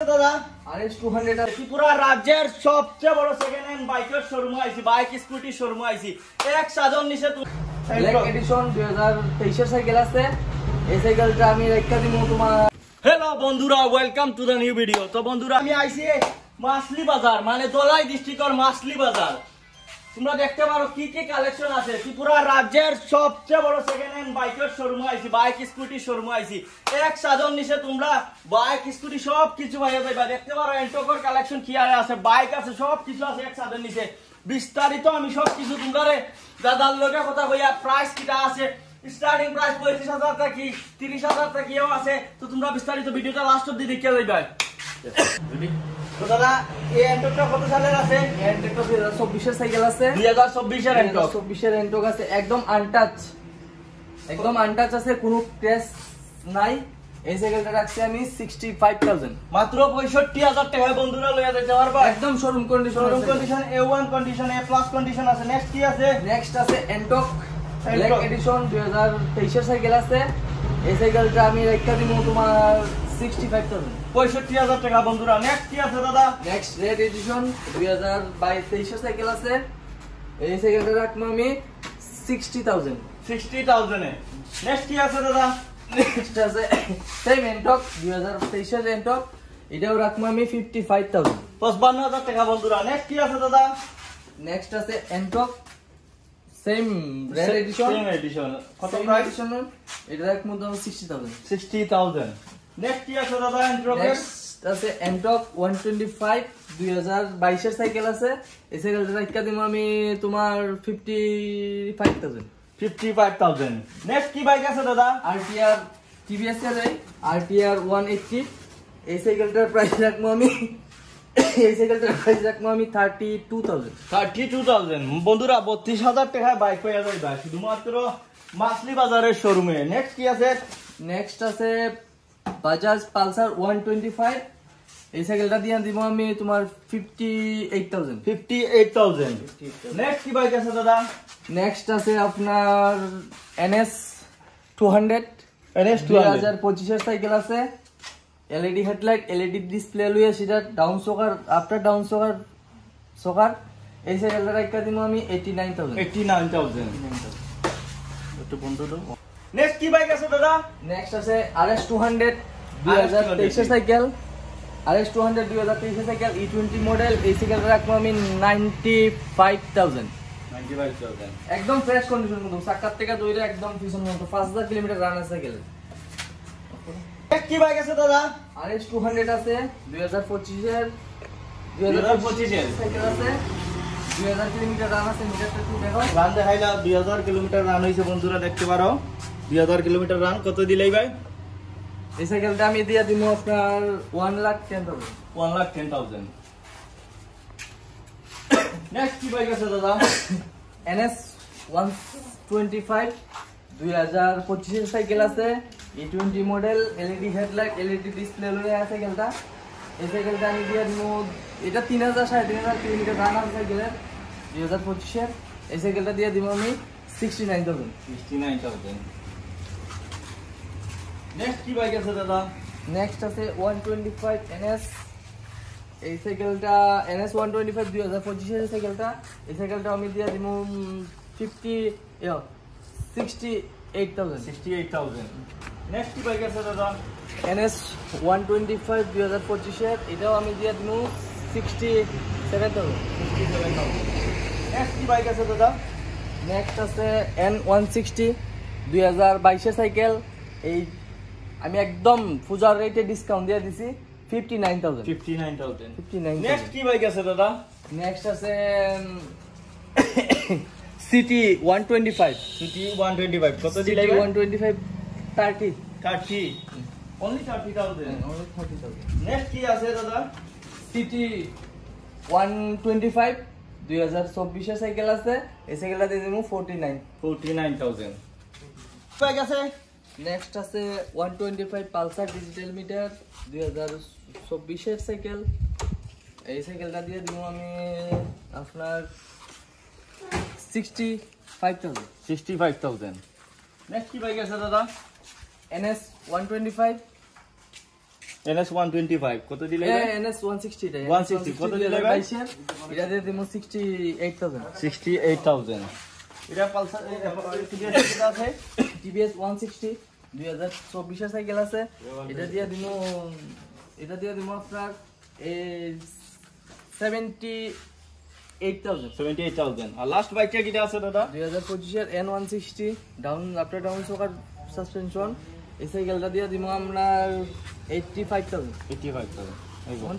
দাদা RS200 ত্রিপুরা রাজ্যের সবচেয়ে বড় সেকেন্ড হ্যান্ড বাইকের শোরুম আইছি, বাইক স্কুটি শোরুম আইছি। এক সাজন নিচে ব্ল্যাক এডিশন 2023 এর সাইকেল আছে। এই সাইকেলটা আমি রেখা দিমু তোমার। হ্যালো বন্ধুরা, welcome to the new video. তো বন্ধুরা আমি আইছি মাছলি বাজার, মানে দলাই ডিস্ট্রিক্টের মাছলি বাজার। তোমরা দেখতে পারো কি কি কালেকশন আছে। ত্রিপুরা রাজ্যের সবচেয়ে বড় সেকেন্ড হ্যান্ড বাইকের শোরুম আইছি, বাইক স্কুটি শোরুম আইছি। এক সাজন নিচে তোমরা বাইক স্কুটি সব কিছু পাইয়া যাইবা। দেখতে পারো এন্টকর কালেকশন কি আছে, বাইক আছে, সব কিছু আছে এক সাজন নিচে। বিস্তারিত আমি সব কিছু তোমরা দাদার লগে কথা কইয়া প্রাইস কিটা আছে, স্টার্টিং প্রাইস 35,000 থেকে 30,000 টাকাও আছে। তো তোমরা বিস্তারিত ভিডিওটা লাস্ট অবধি দেখে যাইবা। তো দাদা এই এন্টকটা কত সালের আছে? এন্টক 2024 এর সাইকেল আছে। 2024 এর এন্টক। 2024 এর এন্টক আছে, একদম আনটাচ, একদম আনটাচ আছে, কোনো ক্র্যাশ নাই। এই সাইকেলটা রাখছি আমি 65,000, মাত্র 65,000 টাকায় বন্ধুরা লইয়া যেতে পারবা। একদম showroom condition. Showroom condition, A1 condition, A+ condition আছে। নেক্সট কি আছে? নেক্সট আছে এন্টক ব্ল্যাক এডিশন 2023 এর সাইকেল আছে। এই সাইকেলটা আমি রেখা দিমু তোমার 65,000, 65,000 টাকা বন্ধুরা। নেক্সট কি আছে দাদা? নেক্সট রেড এডিশন 2022-23 এর সাইকেল আছে। এই সাইকেলটা রাখবো আমি 60,000, 60,000 এ। নেক্সট কি আছে দাদা? নেক্সট আছে সেম এন্টক 2023 এর এন্টক, এটাও রাখবো আমি 55,000, 55,000 টাকা বন্ধুরা। নেক্সট কি আছে দাদা? নেক্সট আছে এন্টক same red edition, same edition. কত প্রাইস? এটা রাখবো তো 60,000, 60,000। নেক্সট কি আছে দাদা? নেক্সট আছে এন্টক 125 2022 এর সাইকেল আছে। এই সাইকেলটা রাখা দিমু আমি তোমার 55,000, 55,000। নেক্সট কি বাইক আছে দাদা? RTR TVS এর RTR 180। এই সাইকেলটার প্রাইস রাখবো আমি 32,000, 32,000 বন্ধুরা। 32,000 টাকায় বাইক পাওয়া যাইবা শুধুমাত্র মাছলি বাজারের শোরুমে। নেক্সট কি আছে? নেক্সট আছে বাজাজ পালসার 125। এই সাইকেলটা দিয়ে দিব আমি তোমার 58,000, 58,000। নেক্সট কি বাইক আছে দাদা? নেক্সট আছে আপনার NS 200, NS 200 2025 এর সাইকেল আছে। LED হেডলাইট, LED ডিসপ্লে লইয়া সেটা ডাউন সকার, আফটার ডাউন সকার। এই সাইকেলটা রাখা দিব আমি 89,000, 89,000। একটু বন্ধু দাও। নেক্সট কি বাইক আছে দাদা? নেক্সট আছে RS200 2023 এর সাইকেল। RS200 2023 এর সাইকেল, E20 মডেল। এই সাইকেলটা রাখবো আমি 95,000, 95,000। একদম ফ্রেশ কন্ডিশন মতো, চাকার থেকে দইরা একদম পিছন মতো 5,000 কিলোমিটার রান আছে সাইকেল। নেক্সট কি বাইক আছে দাদা? RS200 আছে 2025 এর সাইকেল আছে, 2000 কিলোমিটার রান আছে। মিটারটা একটু দেখো, রান দেখাইলা। 2000 কিলোমিটার রান হয়েছে বন্ধুরা, দেখতে পারো 2000 কিলোমিটার রান। কত দিলেই ভাই? এই সাইকেলটা আমি দিয়ে দিব আপনার 1,10,000, 1,10,000। নেক্সট কি বাইক আছে দাদা? NS 125 2025 এর সাইকেল আছে। E20 model, LED headlight, LED display লইয়া আছে সাইকেলটা। এই সাইকেলটা আমি দিয়ে দিব, এটা 3,000 3,500 কিলোমিটার রান আছে সাইকেলের 2025 এর। এই সাইকেলটা দিয়ে দিব আমি 69,000, 69,000। নেক্সট কি বাইক আছে দাদা? নেক্সট আছে 125 NS। এই সাইকেলটা NS 125 2025 এর সাইকেলটা। এই সাইকেলটা আমি দিয়ে দিব 68,000, 68,000। নেক্সট কি বাইক আছে দাদা? NS 125 2025 এর, এটাও আমি দিয়ে দিব 67,000, 67,000। নেক্সট কি বাইক আছে দাদা? নেক্সট আছে N160 2022 এর সাইকেল। এই আমি একদম পূজার রেটে ডিসকাউন্ট দিয়ে দিছি 59,000, 59,000। নেক্সট কি বাইক আছে দাদা? নেক্সট আছে সিটি 125, সিটি 125। কত দিলে? 125 30, 30। only 30,000। only 30,000। নেক্সট কি আছে দাদা? সিটি 125 2024 এর সাইকেল আছে। এই সাইকেলটা দিয়ে দেবো 49,000। বাইক আছে? নেক্সট আছে 125 পালসার ডিজিটাল মিটার 2024 এর সাইকেল। এই সাইকেলটা দিয়ে দিব আমি আপনার 65,000, 65,000। নেক্সট কি বাইক আছে দাদা? NS 125 NS 125 কত দিলে NS 160 টা 160 কত দিলে ভাই এটা দিয়ে দিমু 68000 68000 এটা পালসার টিভিএস আছে TVS 160 2024 এর সাইকেল আছে এটা দিয়ে দিমু আপনার 78000 আর লাস্ট বাইকটা কিটা আছে দাদা 2025 এর N160 ডাউন আফটার ডাউন সকার সাসপেনশন এই সাইকেলটা দিয়ে দিমু আমরা 85000 85,000